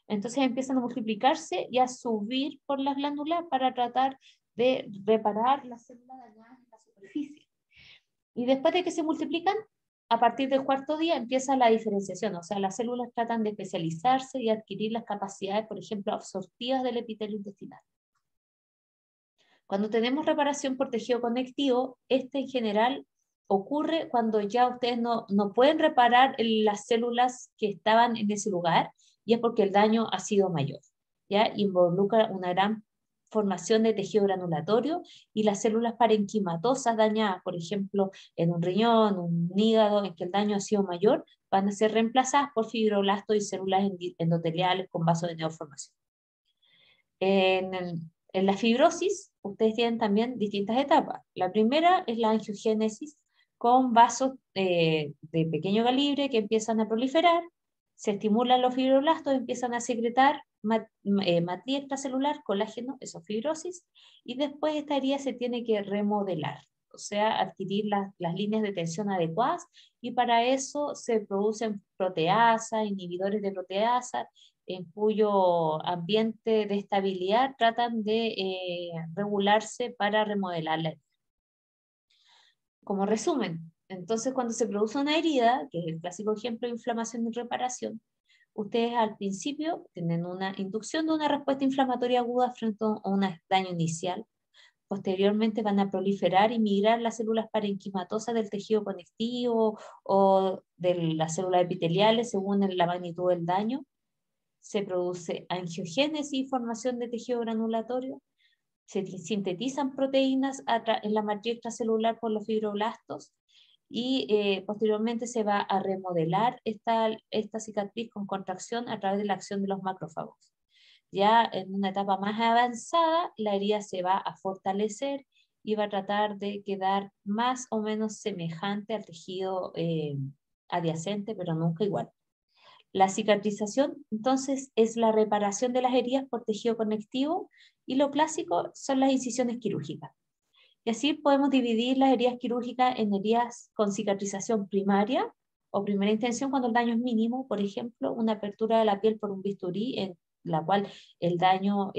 entonces empiezan a multiplicarse y a subir por las glándulas para tratar de reparar las células dañadas en la superficie. Y después de que se multiplican, a partir del 4.º día empieza la diferenciación, o sea, las células tratan de especializarse y adquirir las capacidades, por ejemplo, absortivas del epitelio intestinal. Cuando tenemos reparación por tejido conectivo, este en general ocurre cuando ya ustedes no pueden reparar las células que estaban en ese lugar y es porque el daño ha sido mayor. ¿Ya? Involucra una gran formación de tejido granulatorio y las células parenquimatosas dañadas, por ejemplo, en un riñón, un hígado, en que el daño ha sido mayor, van a ser reemplazadas por fibroblastos y células endoteliales con vasos de neoformación. En En la fibrosis, ustedes tienen también distintas etapas. La primera es la angiogénesis, con vasos de pequeño calibre que empiezan a proliferar, se estimulan los fibroblastos, empiezan a secretar matriz extracelular, colágeno, eso es fibrosis, y después esta herida se tiene que remodelar, o sea, adquirir las líneas de tensión adecuadas, y para eso se producen proteasas, inhibidores de proteasa, en cuyo ambiente de estabilidad tratan de regularse para remodelar la herida. Como resumen, entonces cuando se produce una herida, que es el clásico ejemplo de inflamación y reparación, ustedes al principio tienen una inducción de una respuesta inflamatoria aguda frente a un daño inicial. Posteriormente van a proliferar y migrar las células parenquimatosas del tejido conectivo o de las células epiteliales según la magnitud del daño. Se produce angiogénesis y formación de tejido granulatorio. Se sintetizan proteínas en la matriz extracelular por los fibroblastos y posteriormente se va a remodelar esta cicatriz con contracción a través de la acción de los macrófagos. Ya en una etapa más avanzada, la herida se va a fortalecer y va a tratar de quedar más o menos semejante al tejido adyacente, pero nunca igual. La cicatrización, entonces, es la reparación de las heridas por tejido conectivo, y lo clásico son las incisiones quirúrgicas. Y así podemos dividir las heridas quirúrgicas en heridas con cicatrización primaria o primera intención cuando el daño es mínimo, por ejemplo, una apertura de la piel por un bisturí en la cual el daño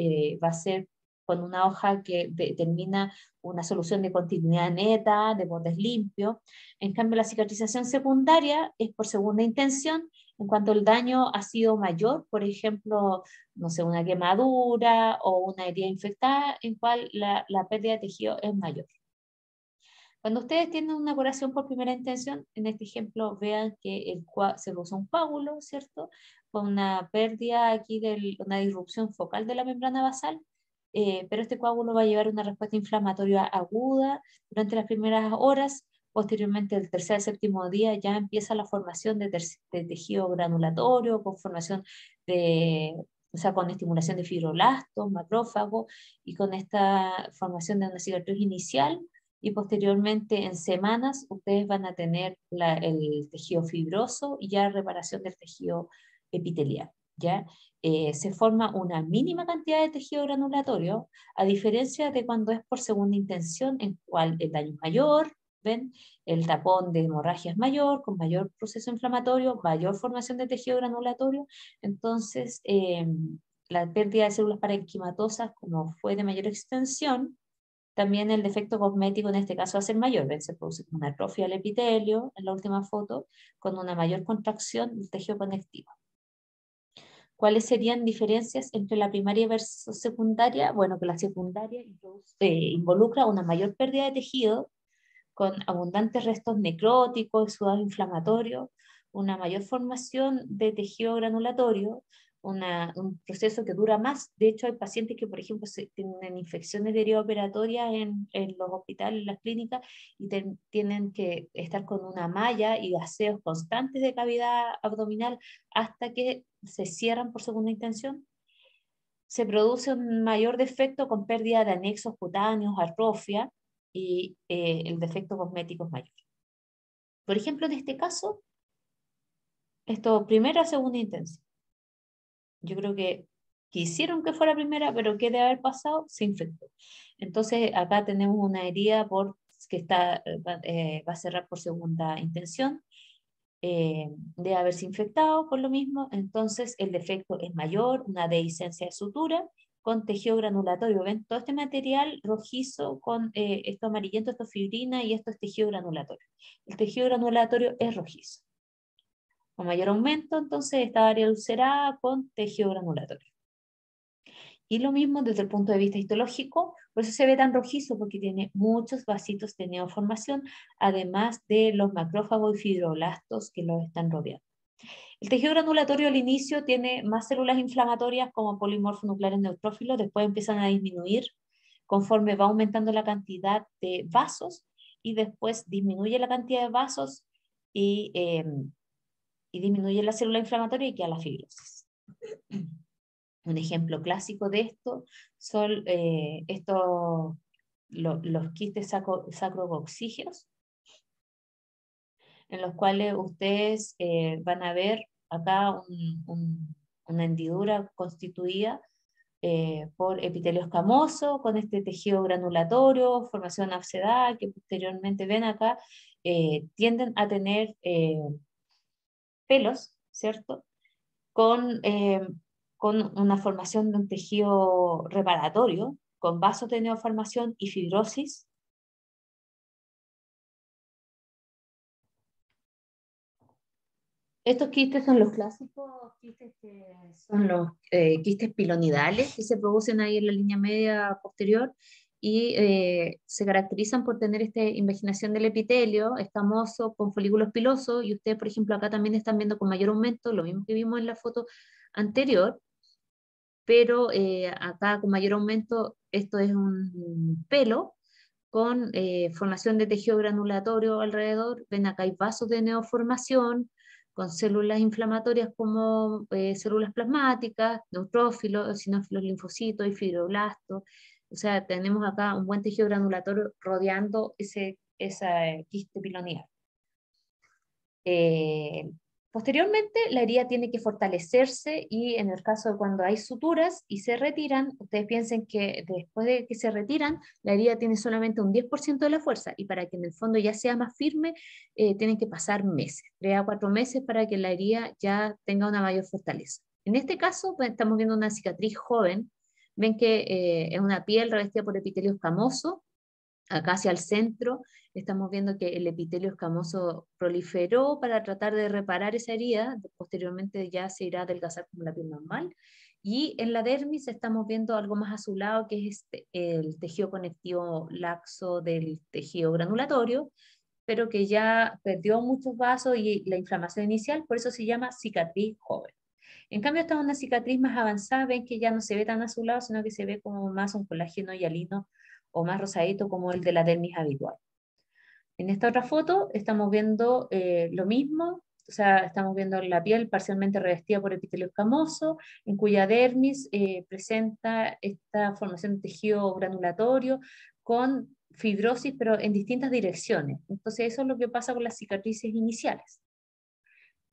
va a ser con una hoja que determina una solución de continuidad neta, de bordes limpios. En cambio, la cicatrización secundaria es por segunda intención, en cuanto el daño ha sido mayor, por ejemplo, no sé, una quemadura o una herida infectada, en cual la pérdida de tejido es mayor. Cuando ustedes tienen una curación por primera intención, en este ejemplo vean que se produce un coágulo, ¿cierto? Con una pérdida aquí de una disrupción focal de la membrana basal, pero este coágulo va a llevar una respuesta inflamatoria aguda durante las primeras horas. Posteriormente, el tercer al séptimo día ya empieza la formación de tejido granulatorio, con formación o sea, con estimulación de fibroblastos, macrófagos, y con esta formación de una cicatriz inicial. Y posteriormente, en semanas, ustedes van a tener el tejido fibroso y ya reparación del tejido epitelial, ¿ya? Se forma una mínima cantidad de tejido granulatorio, a diferencia de cuando es por segunda intención, en cual el daño es mayor, ¿ven? El tapón de hemorragia es mayor, con mayor proceso inflamatorio, mayor formación de tejido granulatorio. Entonces, la pérdida de células parenquimatosas, como fue de mayor extensión, también el defecto cosmético en este caso va a ser mayor. ¿Ven? Se produce una atrofia del epitelio en la última foto, con una mayor contracción del tejido conectivo. ¿Cuáles serían diferencias entre la primaria versus secundaria? Bueno, que la secundaria involucra una mayor pérdida de tejido, con abundantes restos necróticos, exudados inflamatorios, una mayor formación de tejido granulatorio, un proceso que dura más. De hecho, hay pacientes que, por ejemplo, tienen infecciones de herida operatoria en los hospitales, en las clínicas, y tienen que estar con una malla y gaseos constantes de cavidad abdominal hasta que se cierran por segunda intención. Se produce un mayor defecto con pérdida de anexos cutáneos, atrofia, y el defecto cosmético es mayor. Por ejemplo, en este caso, esto primera o segunda intención. Yo creo que quisieron que fuera primera, pero ¿qué debe haber pasado? Se infectó. Entonces, acá tenemos una herida que va a cerrar por segunda intención. Debe haberse infectado por lo mismo, entonces el defecto es mayor, una dehiscencia de sutura con tejido granulatorio. ¿Ven? Todo este material rojizo con esto amarillento, esto es fibrina y esto es tejido granulatorio. El tejido granulatorio es rojizo. Con mayor aumento, entonces, esta área ulcerada con tejido granulatorio. Y lo mismo desde el punto de vista histológico, por eso se ve tan rojizo, porque tiene muchos vasitos de neoformación, además de los macrófagos y fibroblastos que los están rodeando. El tejido granulatorio al inicio tiene más células inflamatorias como polimorfonucleares neutrófilos, después empiezan a disminuir conforme va aumentando la cantidad de vasos, y después disminuye la cantidad de vasos y disminuye la célula inflamatoria y queda la fibrosis. Un ejemplo clásico de esto son los quistes sacrococcígeos, en los cuales ustedes van a ver acá una hendidura constituida por epitelio escamoso, con este tejido granulatorio, formación abscedada, que posteriormente ven acá, tienden a tener pelos, ¿cierto? Con, con una formación de un tejido reparatorio, con vasos de neoformación y fibrosis. Estos quistes son los clásicos quistes que son los quistes pilonidales que se producen ahí en la línea media posterior y se caracterizan por tener esta invaginación del epitelio escamoso con folículos pilosos, y ustedes, por ejemplo, acá también están viendo con mayor aumento, lo mismo que vimos en la foto anterior, pero acá con mayor aumento esto es un pelo con formación de tejido granulatorio alrededor. Ven acá hay vasos de neoformación con células inflamatorias como células plasmáticas, neutrófilos, eosinófilos, linfocitos y fibroblastos. O sea, tenemos acá un buen tejido granulatorio rodeando esa quiste pilonial. Eh, Posteriormente, la herida tiene que fortalecerse, y en el caso de cuando hay suturas y se retiran, ustedes piensen que después de que se retiran, la herida tiene solamente un 10% de la fuerza, y para que en el fondo ya sea más firme, tienen que pasar meses, 3 a 4 meses, para que la herida ya tenga una mayor fortaleza. En este caso, pues, estamos viendo una cicatriz joven. Ven que es una piel revestida por epitelio escamoso. Acá hacia el centro estamos viendo que el epitelio escamoso proliferó para tratar de reparar esa herida, posteriormente ya se irá a adelgazar como la piel normal. Y en la dermis estamos viendo algo más azulado, que es el tejido conectivo laxo del tejido granulatorio, pero que ya perdió muchos vasos y la inflamación inicial, por eso se llama cicatriz joven. En cambio, esta es una cicatriz más avanzada, ven que ya no se ve tan azulado, sino que se ve como más un colágeno hialino o más rosadito, como el de la dermis habitual. En esta otra foto estamos viendo lo mismo, o sea, estamos viendo la piel parcialmente revestida por epitelio escamoso, en cuya dermis presenta esta formación de tejido granulatorio con fibrosis, pero en distintas direcciones. Entonces, eso es lo que pasa con las cicatrices iniciales.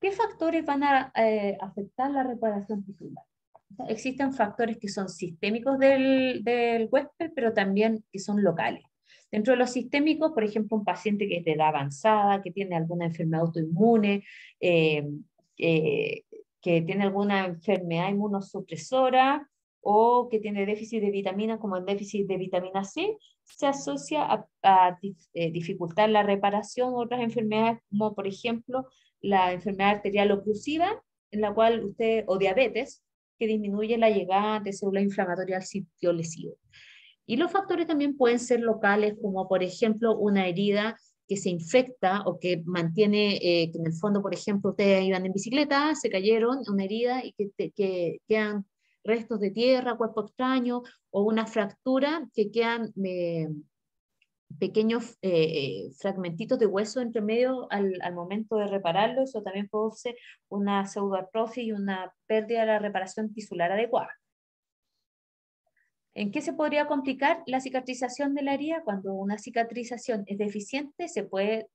¿Qué factores van a afectar la reparación tisular? O sea, existen factores que son sistémicos del huésped, pero también que son locales. Dentro de los sistémicos, por ejemplo, un paciente que es de edad avanzada, que tiene alguna enfermedad autoinmune, eh, eh, que tiene alguna enfermedad inmunosupresora, o que tiene déficit de vitamina, como el déficit de vitamina C, se asocia a dificultar la reparación de otras enfermedades, como por ejemplo la enfermedad arterial oclusiva, en la cual usted, o diabetes, que disminuye la llegada de células inflamatorias al sitio lesivo. Y los factores también pueden ser locales, como por ejemplo una herida que se infecta o que mantiene, que en el fondo, por ejemplo, ustedes iban en bicicleta, se cayeron, una herida, y que quedan restos de tierra, cuerpo extraño, o una fractura que quedan pequeños fragmentitos de hueso entre medio al momento de repararlo. Eso también produce una pseudoartrosis y una pérdida de la reparación tisular adecuada. ¿En qué se podría complicar la cicatrización de la herida? Cuando una cicatrización es deficiente, se puede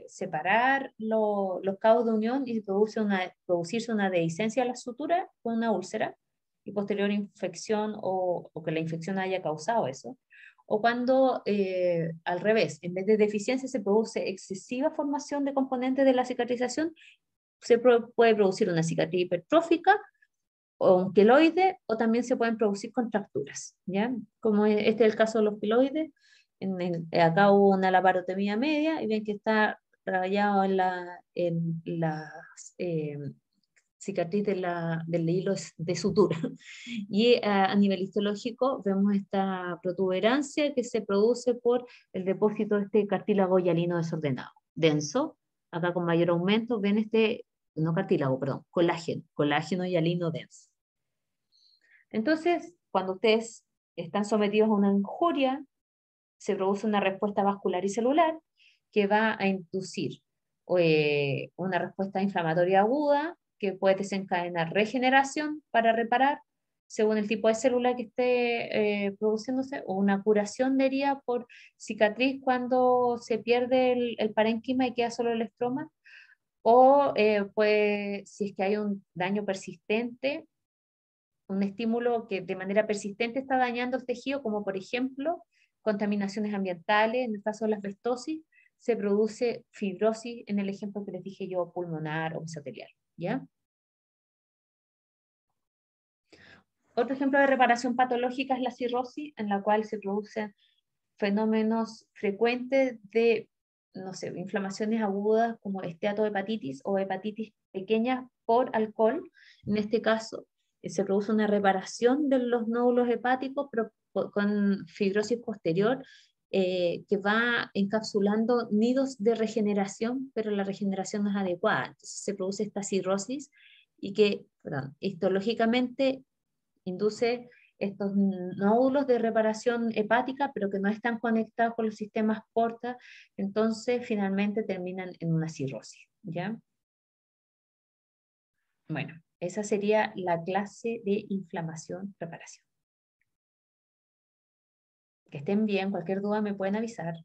separar los cabos de unión y producirse una dehiscencia de la sutura con una úlcera y posterior infección, o que la infección haya causado eso. O cuando al revés, en vez de deficiencia se produce excesiva formación de componentes de la cicatrización, se puede producir una cicatriz hipertrófica o un queloide, o también se pueden producir contracturas, ¿ya? Como este es el caso de los queloides. Acá hubo una laparotomía media y ven que está rayado en la cicatriz del hilo de sutura. Y a nivel histológico vemos esta protuberancia que se produce por el depósito de este cartílago hialino desordenado, denso. Acá con mayor aumento ven no cartílago, perdón, colágeno hialino denso. Entonces, cuando ustedes están sometidos a una injuria, se produce una respuesta vascular y celular que va a inducir una respuesta inflamatoria aguda que puede desencadenar regeneración para reparar, según el tipo de célula que esté produciéndose, o una curación de herida por cicatriz cuando se pierde el parénquima y queda solo el estroma, o pues si es que hay un daño persistente, un estímulo que de manera persistente está dañando el tejido, como por ejemplo contaminaciones ambientales, en el caso de la asbestosis, se produce fibrosis, en el ejemplo que les dije yo, pulmonar o mesotelial, ¿ya? Otro ejemplo de reparación patológica es la cirrosis, en la cual se producen fenómenos frecuentes de, no sé, inflamaciones agudas como esteatohepatitis o hepatitis pequeñas por alcohol. En este caso, se produce una reparación de los nódulos hepáticos, pero con fibrosis posterior, que va encapsulando nidos de regeneración, pero la regeneración no es adecuada. Entonces se produce esta cirrosis y que, perdón, histológicamente induce estos nódulos de reparación hepática, pero que no están conectados con los sistemas porta, entonces finalmente terminan en una cirrosis, ¿ya? Bueno, esa sería la clase de inflamación-reparación. Que estén bien, cualquier duda me pueden avisar.